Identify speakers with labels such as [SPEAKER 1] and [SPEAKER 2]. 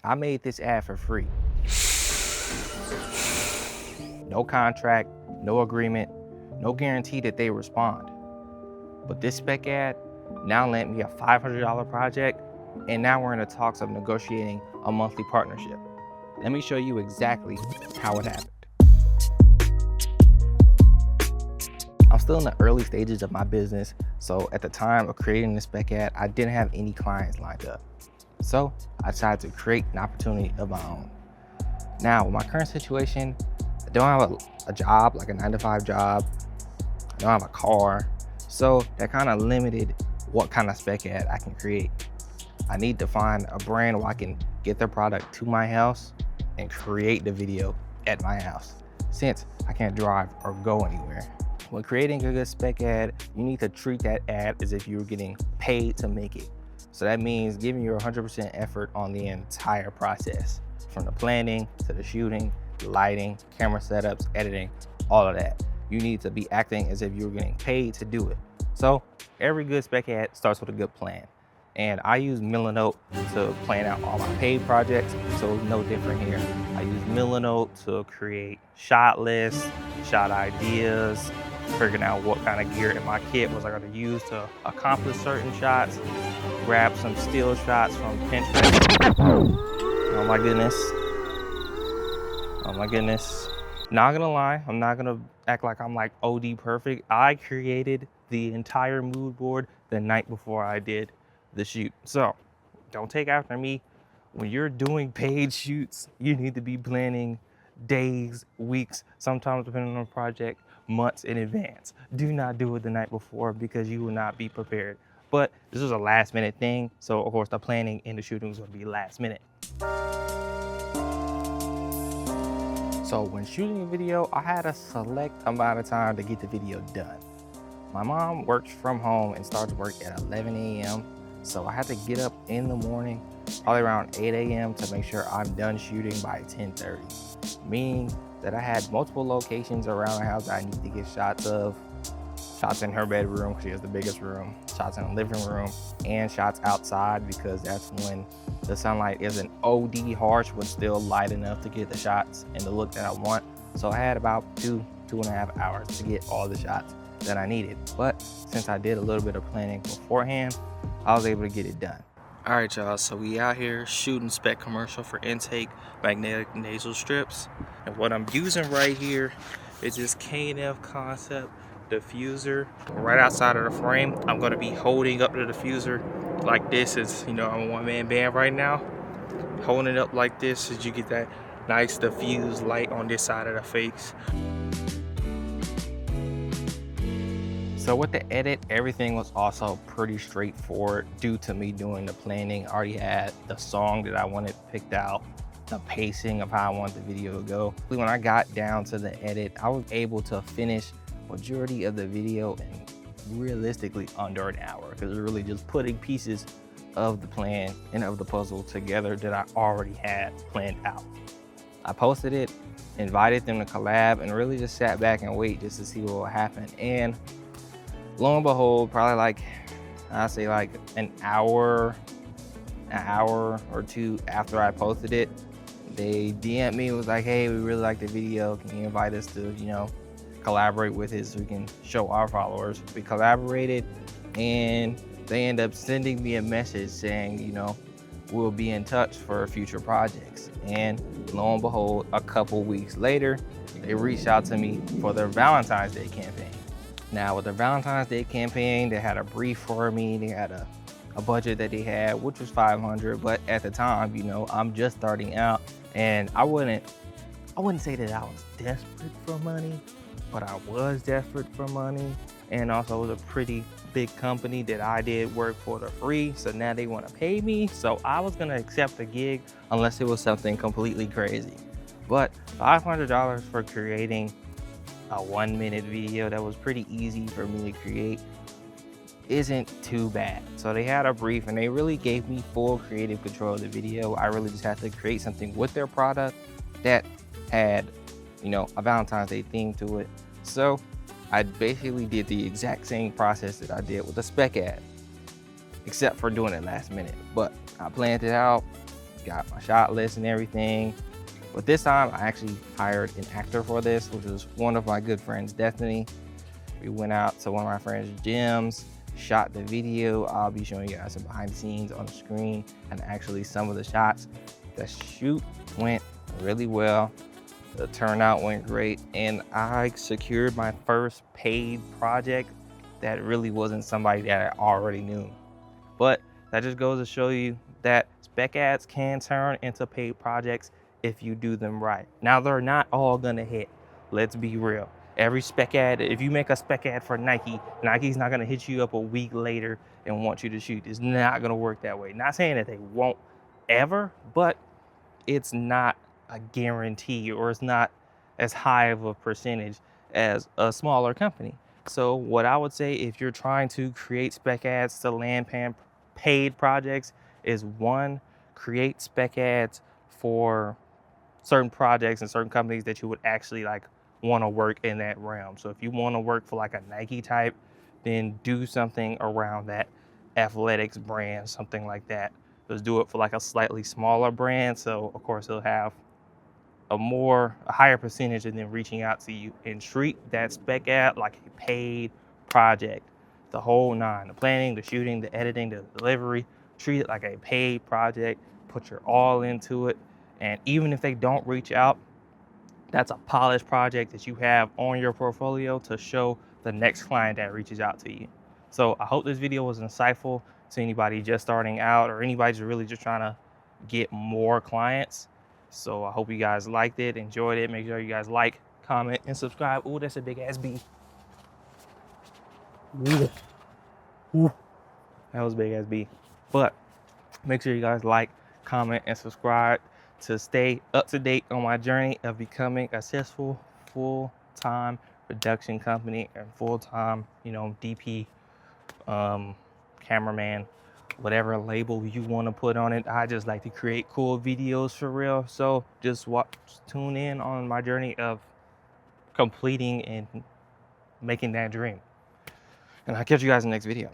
[SPEAKER 1] I made this ad for free. No contract, no agreement, no guarantee that they respond. But this spec ad now lent me a $500 project, and now we're in the talks of negotiating a monthly partnership. Let me show you exactly how it happened. I'm still in the early stages of my business, so at the time of creating the spec ad, I didn't have any clients lined up. So I decided to create an opportunity of my own. Now, with my current situation, I don't have a job, like a 9-to-5 job. I don't have a car. So that kind of limited what kind of spec ad I can create. I need to find a brand where I can get their product to my house and create the video at my house, since I can't drive or go anywhere. When creating a good spec ad, you need to treat that ad as if you were getting paid to make it. So that means giving your 100% effort on the entire process, from the planning to the shooting, the lighting, camera setups, editing, all of that. You need to be acting as if you were getting paid to do it. So every good spec ad starts with a good plan. And I use Milanote to plan out all my paid projects, so it's no different here. I use Milanote to create shot lists, shot ideas, figuring out what kind of gear in my kit was I gonna use to accomplish certain shots, grab some still shots from Pinterest. Oh my goodness. Oh my goodness. Not gonna lie, I'm not gonna act like I'm like OD perfect. I created the entire mood board the night before I did the shoot. So don't take after me. When you're doing paid shoots, you need to be planning days, weeks, sometimes depending on the project, months in advance. Do not do it the night before because you will not be prepared. But this was a last minute thing. So of course the planning and the shooting was gonna be last minute. So when shooting a video, I had a select amount of time to get the video done. My mom works from home and starts work at 11 a.m. So I had to get up in the morning, probably around 8 a.m. to make sure I'm done shooting by 10:30. Meaning that I had multiple locations around the house that I need to get shots of. Shots in her bedroom, because she has the biggest room, shots in the living room, and shots outside, because that's when the sunlight isn't OD harsh, but still light enough to get the shots and the look that I want. So I had about 2.5 hours to get all the shots that I needed. But since I did a little bit of planning beforehand, I was able to get it done. All right, y'all, so we out here shooting spec commercial for intake magnetic nasal strips. And what I'm using right here is this K&F Concept diffuser. Right outside of the frame, I'm gonna be holding up the diffuser like this. Is, you know, I'm a one-man band right now. Holding it up like this as you get that nice diffused light on this side of the face. So with the edit, everything was also pretty straightforward due to me doing the planning. I already had the song that I wanted picked out, the pacing of how I wanted the video to go. When I got down to the edit, I was able to finish majority of the video in realistically under an hour, because it's really just putting pieces of the plan and of the puzzle together that I already had planned out. I posted it, invited them to collab, and really just sat back and wait just to see what would happen. And lo and behold, probably like, I'd say like an hour or two after I posted it, they DM'd me, was like, hey, we really like the video. Can you invite us to, you know, collaborate with it so we can show our followers? We collaborated, and they end up sending me a message saying, you know, we'll be in touch for future projects. And lo and behold, a couple weeks later, they reached out to me for their Valentine's Day campaign. Now with the Valentine's Day campaign, they had a brief for me. They had a budget that they had, which was $500. But at the time, you know, I'm just starting out, and I wouldn't say that I was desperate for money, but I was desperate for money. And also it was a pretty big company that I did work for free. So now they want to pay me. So I was gonna accept the gig unless it was something completely crazy. But $500 for creating a 1-minute video that was pretty easy for me to create isn't too bad. So they had a brief and they really gave me full creative control of the video. I really just had to create something with their product that had, you know, a Valentine's Day theme to it. So I basically did the exact same process that I did with the spec ad, except for doing it last minute. But I planned it out, got my shot list and everything. But this time I actually hired an actor for this, which was one of my good friends, Destiny. We went out to one of my friends' gyms, shot the video. I'll be showing you guys some behind the scenes on the screen and actually some of the shots. The shoot went really well. The turnout went great, and I secured my first paid project that really wasn't somebody that I already knew. But that just goes to show you that spec ads can turn into paid projects if you do them right. Now, they're not all gonna hit. Let's be real. Every spec ad, if you make a spec ad for Nike, Nike's not gonna hit you up a week later and want you to shoot. It's not gonna work that way. Not saying that they won't ever, but it's not a guarantee, or it's not as high of a percentage as a smaller company. So what I would say, if you're trying to create spec ads to land paid projects, is one, create spec ads for certain projects and certain companies that you would actually like want to work in that realm. So if you want to work for like a Nike type, then do something around that athletics brand, something like that. Just do it for like a slightly smaller brand. So of course it'll have a higher percentage of them reaching out to you, and treat that spec ad like a paid project. The whole nine, the planning, the shooting, the editing, the delivery, treat it like a paid project, put your all into it. And even if they don't reach out, that's a polished project that you have on your portfolio to show the next client that reaches out to you. So I hope this video was insightful to anybody just starting out, or anybody who's really just trying to get more clients. So I hope you guys liked it, enjoyed it. Make sure you guys like, comment, and subscribe. Ooh, that's a big ass bee. Ooh. That was a big ass bee. But make sure you guys like, comment, and subscribe to stay up to date on my journey of becoming a successful full-time production company and full-time, DP, cameraman, whatever label you want to put on it. I just like to create cool videos for real. So just tune in on my journey of completing and making that dream. And I'll catch you guys in the next video.